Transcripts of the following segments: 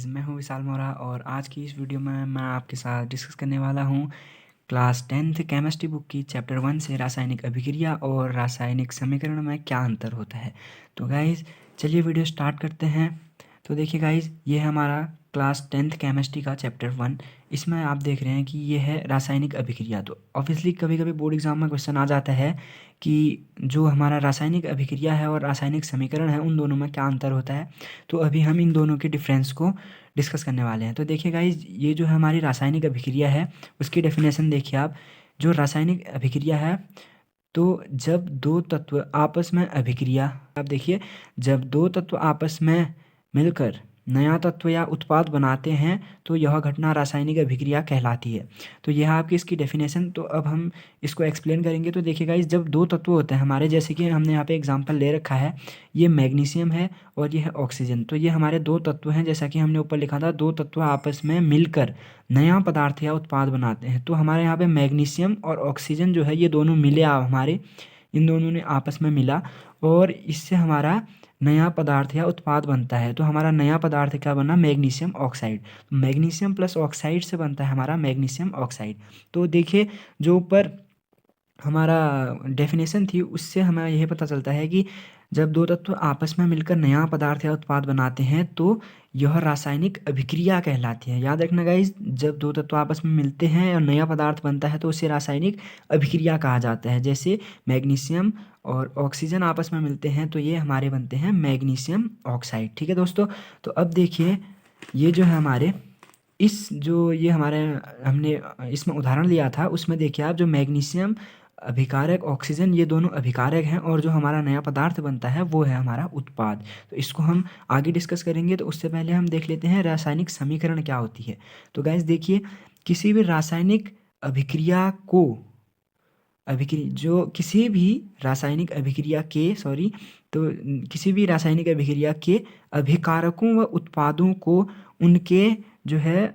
Guys, मैं हूँ विशाल मोरा और आज की इस वीडियो में मैं आपके साथ डिस्कस करने वाला हूँ क्लास 10th केमिस्ट्री बुक की चैप्टर 1 से रासायनिक अभिक्रिया और रासायनिक समीकरण में क्या अंतर होता है। तो गाइस चलिए वीडियो स्टार्ट करते हैं। तो देखिए गाइस, ये है हमारा क्लास 10th केमिस्ट्री का चैप्टर 1। इसमें आप देख रहे हैं कि ये है रासायनिक अभिक्रिया। तो ऑब्वियसली कभी कभी बोर्ड एग्जाम में क्वेश्चन आ जाता है कि जो हमारा रासायनिक अभिक्रिया है और रासायनिक समीकरण है उन दोनों में क्या अंतर होता है। तो अभी हम इन दोनों के डिफरेंस को डिस्कस करने वाले हैं। तो देखिए गाइज, ये जो हमारी रासायनिक अभिक्रिया है उसकी डेफिनेशन देखिए आप। जो रासायनिक अभिक्रिया है, तो जब दो तत्व आपस में अभिक्रिया, आप देखिए, जब दो तत्व आपस में मिलकर नया तत्व या उत्पाद बनाते हैं तो यह घटना रासायनिक अभिक्रिया कहलाती है। तो यह आपकी इसकी डेफिनेशन। तो अब हम इसको एक्सप्लेन करेंगे। तो देखिए गाइस, जब दो तत्व होते हैं हमारे, जैसे कि हमने यहाँ पे एग्जांपल ले रखा है, ये मैग्नीशियम है और ये है ऑक्सीजन। तो ये हमारे दो तत्व हैं, जैसा कि हमने ऊपर लिखा था, दो तत्व आपस में मिलकर नया पदार्थ या उत्पाद बनाते हैं। तो हमारे यहाँ पे मैग्नीशियम और ऑक्सीजन जो है ये दोनों मिले, हमारे इन दोनों ने आपस में मिला और इससे हमारा नया पदार्थ या उत्पाद बनता है। तो हमारा नया पदार्थ क्या बना? Magnesium oxide. Magnesium plus oxide से बनता है हमारा मैग्नीशियम ऑक्साइड। तो देखिए, जो ऊपर हमारा डेफिनेशन थी उससे हमें यह पता चलता है कि जब दो तत्व आपस में मिलकर नया पदार्थ या उत्पाद बनाते हैं तो यह रासायनिक अभिक्रिया कहलाती है। याद रखना गाइस, जब दो तत्व आपस में मिलते हैं और नया पदार्थ बनता है तो उसे रासायनिक अभिक्रिया कहा जाता है। जैसे मैग्नीशियम और ऑक्सीजन आपस में मिलते हैं तो ये हमारे बनते हैं मैग्नीशियम ऑक्साइड। ठीक है दोस्तों। तो अब देखिए, ये जो है हमारे जो ये हमारे हमने इसमें उदाहरण लिया था उसमें देखिए आप, जो मैग्नीशियम अभिकारक, ऑक्सीजन, ये दोनों अभिकारक हैं और जो हमारा नया पदार्थ बनता है वो है हमारा उत्पाद। तो इसको हम आगे डिस्कस करेंगे। तो उससे पहले हम देख लेते हैं रासायनिक समीकरण क्या होती है। तो गाइस देखिए, किसी भी रासायनिक अभिक्रिया को जो किसी भी रासायनिक अभिक्रिया के तो किसी भी रासायनिक अभिक्रिया के अभिकारकों व उत्पादों को उनके जो है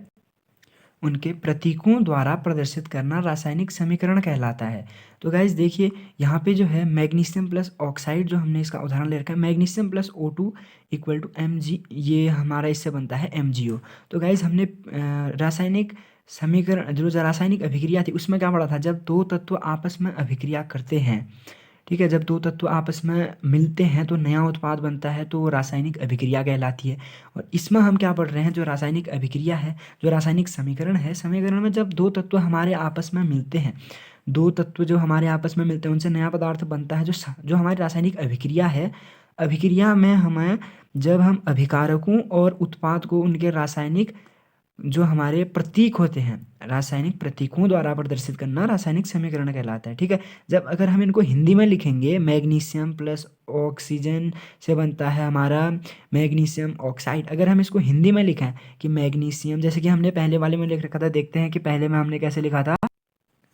उनके प्रतीकों द्वारा प्रदर्शित करना रासायनिक समीकरण कहलाता है। तो गाइज देखिए, यहाँ पे जो है मैग्नीशियम प्लस ऑक्साइड, जो हमने इसका उदाहरण ले रखा है, magnesium plus O2 equal to Mg, ये हमारा इससे बनता है MgO। तो गाइज हमने रासायनिक समीकरण, जो रासायनिक अभिक्रिया थी उसमें क्या पढ़ा था? जब दो तत्व आपस में अभिक्रिया करते हैं, ठीक है, जब दो तत्व आपस में मिलते हैं तो नया उत्पाद बनता है, तो वो रासायनिक अभिक्रिया कहलाती है। और इसमें हम क्या पढ़ रहे हैं? जो रासायनिक अभिक्रिया है, जो रासायनिक समीकरण है, समीकरण में जब दो तत्व हमारे आपस में मिलते हैं, दो तत्व जो हमारे आपस में मिलते हैं उनसे नया पदार्थ बनता है। जो हमारी रासायनिक अभिक्रिया है, अभिक्रिया में हमें, जब हम अभिकारकों और उत्पाद को उनके रासायनिक जो हमारे प्रतीक होते हैं, रासायनिक प्रतीकों द्वारा प्रदर्शित करना रासायनिक समीकरण कहलाता है। ठीक है। जब अगर हम इनको हिंदी में लिखेंगे, मैग्नीशियम प्लस ऑक्सीजन से बनता है हमारा मैग्नीशियम ऑक्साइड। अगर हम इसको हिंदी में लिखें कि मैग्नीशियम, जैसे कि हमने पहले वाले में लिख रखा था, देखते हैं कि पहले में हमने कैसे लिखा था।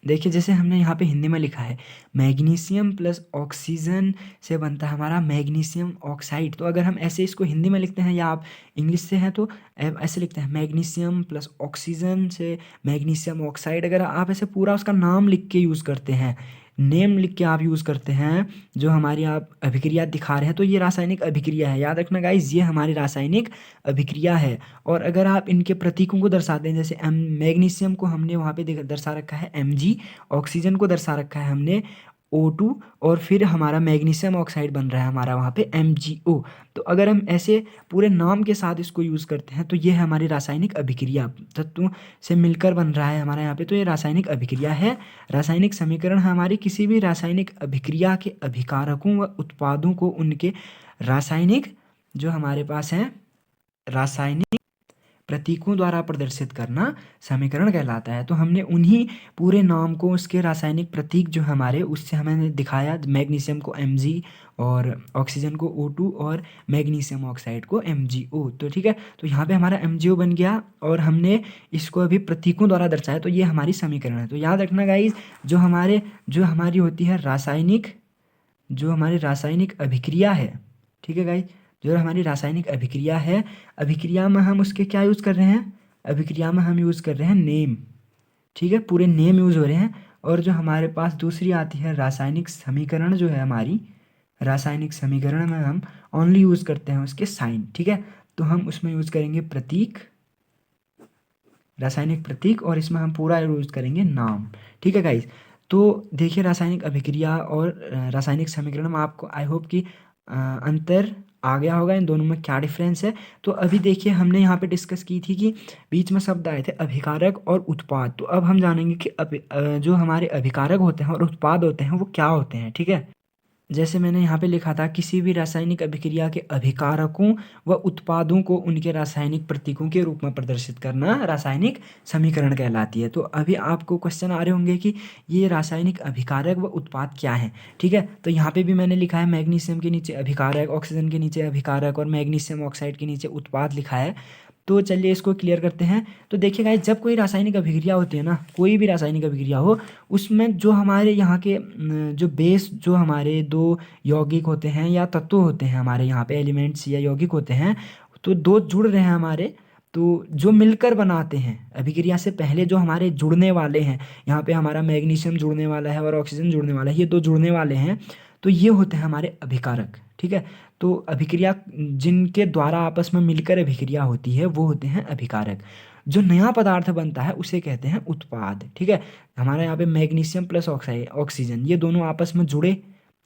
देखिए, जैसे हमने यहाँ पे हिंदी में लिखा है, मैग्नीशियम प्लस ऑक्सीजन से बनता है हमारा मैग्नीशियम ऑक्साइड। तो अगर हम ऐसे इसको हिंदी में लिखते हैं, या आप इंग्लिश से हैं तो ऐसे लिखते हैं, मैग्नीशियम प्लस ऑक्सीजन से मैग्नीशियम ऑक्साइड। अगर आप ऐसे पूरा उसका नाम लिख के यूज़ करते हैं, नेम लिख के आप यूज़ करते हैं, जो हमारी आप अभिक्रिया दिखा रहे हैं, तो ये रासायनिक अभिक्रिया है। याद रखना गाइज, ये हमारी रासायनिक अभिक्रिया है। और अगर आप इनके प्रतीकों को दर्शाते हैं, जैसे मैग्नीशियम को हमने वहाँ पे दर्शा रखा है Mg, ऑक्सीजन को दर्शा रखा है हमने O2, और फिर हमारा मैग्नीशियम ऑक्साइड बन रहा है हमारा वहाँ पे MgO। तो अगर हम ऐसे पूरे नाम के साथ इसको यूज़ करते हैं तो ये है हमारी रासायनिक अभिक्रिया, तत्वों से मिलकर बन रहा है हमारा यहाँ पे, तो ये रासायनिक अभिक्रिया है। रासायनिक समीकरण है हमारी किसी भी रासायनिक अभिक्रिया के अभिकारकों व उत्पादों को उनके रासायनिक, जो हमारे पास है, रासायनिक प्रतीकों द्वारा प्रदर्शित करना समीकरण कहलाता है। तो हमने उन्हीं पूरे नाम को, उसके रासायनिक प्रतीक जो हमारे, उससे हमने दिखाया, मैग्नीशियम को Mg और ऑक्सीजन को O2 और मैग्नीशियम ऑक्साइड को MgO। तो ठीक है, तो यहाँ पे हमारा MgO बन गया और हमने इसको अभी प्रतीकों द्वारा दर्शाया, तो ये हमारी समीकरण है। तो याद रखना गाइज, जो हमारी होती है रासायनिक, जो हमारी रासायनिक अभिक्रिया है, ठीक है गाइज, जो हमारी रासायनिक अभिक्रिया है, अभिक्रिया में हम उसके क्या यूज़ कर रहे हैं? अभिक्रिया में हम यूज़ कर रहे हैं नेम। ठीक है, पूरे नेम यूज़ हो रहे हैं। और जो हमारे पास दूसरी आती है रासायनिक समीकरण, जो है हमारी रासायनिक समीकरण में हम ओनली यूज़ करते हैं उसके साइन। ठीक है, तो हम उसमें यूज़ करेंगे प्रतीक, रासायनिक प्रतीक, और इसमें हम पूरा यूज़ करेंगे नाम। ठीक है गाइस। तो देखिए रासायनिक अभिक्रिया और रासायनिक समीकरण में आपको आई होप कि अंतर आ गया होगा इन दोनों में क्या डिफरेंस है। तो अभी देखिए हमने यहाँ पे डिस्कस की थी कि बीच में शब्द आए थे अभिकारक और उत्पाद। तो अब हम जानेंगे कि जो हमारे अभिकारक होते हैं और उत्पाद होते हैं वो क्या होते हैं। ठीक है। जैसे मैंने यहाँ पे लिखा था, किसी भी रासायनिक अभिक्रिया के अभिकारकों व उत्पादों को उनके रासायनिक प्रतीकों के रूप में प्रदर्शित करना रासायनिक समीकरण कहलाती है। तो अभी आपको क्वेश्चन आ रहे होंगे कि ये रासायनिक अभिकारक व उत्पाद क्या हैं। ठीक है। तो यहाँ पे भी मैंने लिखा है मैग्नीशियम के नीचे अभिकारक, ऑक्सीजन के नीचे अभिकारक और मैग्नीशियम ऑक्साइड के नीचे उत्पाद लिखा है। तो चलिए इसको क्लियर करते हैं। तो देखिए गाइस, जब कोई रासायनिक अभिक्रिया होती है ना, कोई भी रासायनिक अभिक्रिया हो, उसमें जो हमारे यहाँ के जो बेस, जो हमारे दो यौगिक होते हैं या तत्व होते हैं, हमारे यहाँ पे एलिमेंट्स या यौगिक होते हैं, तो दो जुड़ रहे हैं हमारे, तो जो मिलकर बनाते हैं अभिक्रिया से पहले जो हमारे जुड़ने वाले हैं, यहाँ पे हमारा मैग्नीशियम जुड़ने वाला है और ऑक्सीजन जुड़ने वाला है, ये दो जुड़ने वाले हैं, तो ये होते हैं हमारे अभिकारक। ठीक है। तो अभिक्रिया जिनके द्वारा आपस में मिलकर अभिक्रिया होती है वो होते हैं अभिकारक। जो नया पदार्थ बनता है उसे कहते हैं उत्पाद। ठीक है। हमारे यहाँ पे मैग्नीशियम प्लस ऑक्साइड ऑक्सीजन, ये दोनों आपस में जुड़े,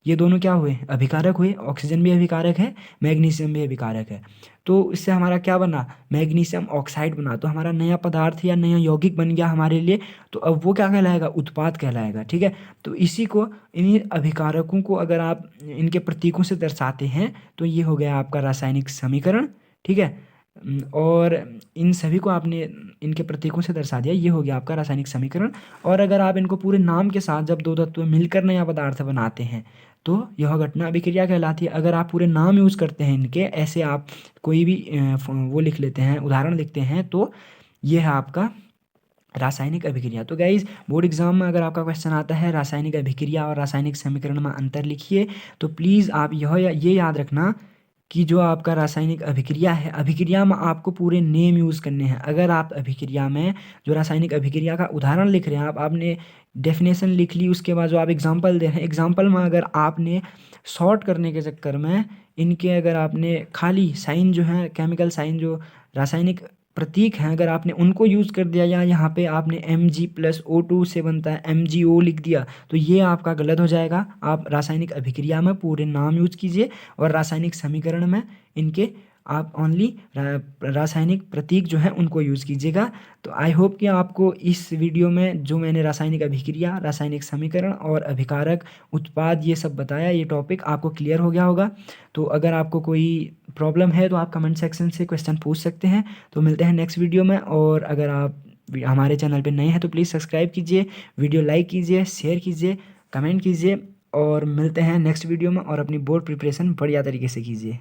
ये दोनों क्या हुए, अभिकारक हुए। ऑक्सीजन भी अभिकारक है, मैग्नीशियम भी अभिकारक है। तो इससे हमारा क्या बना, मैग्नीशियम ऑक्साइड बना। तो हमारा नया पदार्थ या नया यौगिक बन गया हमारे लिए। तो अब वो क्या कहलाएगा, उत्पाद कहलाएगा। ठीक है। तो इसी को, इन्हीं अभिकारकों को अगर आप इनके प्रतीकों से दर्शाते हैं तो ये हो गया आपका रासायनिक समीकरण। ठीक है। और इन सभी को आपने इनके प्रतीकों से दर्शा दिया, ये हो गया आपका रासायनिक समीकरण। और अगर आप इनको पूरे नाम के साथ, जब दो तत्व मिलकर नया पदार्थ बनाते हैं तो यह घटना अभिक्रिया कहलाती है। अगर आप पूरे नाम यूज़ करते हैं इनके, ऐसे आप कोई भी वो लिख लेते हैं, उदाहरण लिखते हैं, तो ये है आपका रासायनिक अभिक्रिया। तो गाइज, बोर्ड एग्जाम में अगर आपका क्वेश्चन आता है रासायनिक अभिक्रिया और रासायनिक समीकरण में अंतर लिखिए, तो प्लीज़ आप ये याद रखना कि जो आपका रासायनिक अभिक्रिया है, अभिक्रिया में आपको पूरे नेम यूज़ करने हैं। अगर आप अभिक्रिया में जो रासायनिक अभिक्रिया का उदाहरण लिख रहे हैं, आपने डेफिनेशन लिख ली, उसके बाद जो आप एग्जांपल दे रहे हैं, एग्जांपल में अगर आपने शॉर्ट करने के चक्कर में इनके, अगर आपने खाली साइन जो है, केमिकल साइन जो रासायनिक प्रतीक हैं, अगर आपने उनको यूज़ कर दिया, या यहाँ पे आपने Mg+O2 से बनता है MgO लिख दिया, तो ये आपका गलत हो जाएगा। आप रासायनिक अभिक्रिया में पूरे नाम यूज़ कीजिए और रासायनिक समीकरण में इनके आप ओनली रासायनिक प्रतीक जो है उनको यूज़ कीजिएगा। तो आई होप कि आपको इस वीडियो में जो मैंने रासायनिक अभिक्रिया, रासायनिक समीकरण और अभिकारक, उत्पाद, ये सब बताया, ये टॉपिक आपको क्लियर हो गया होगा। तो अगर आपको कोई प्रॉब्लम है तो आप कमेंट सेक्शन से क्वेश्चन पूछ सकते हैं। तो मिलते हैं नेक्स्ट वीडियो में। और अगर आप हमारे चैनल पर नए हैं तो प्लीज़ सब्सक्राइब कीजिए, वीडियो लाइक कीजिए, शेयर कीजिए, कमेंट कीजिए, और मिलते हैं नेक्स्ट वीडियो में। और अपनी बोर्ड प्रिपरेशन बढ़िया तरीके से कीजिए।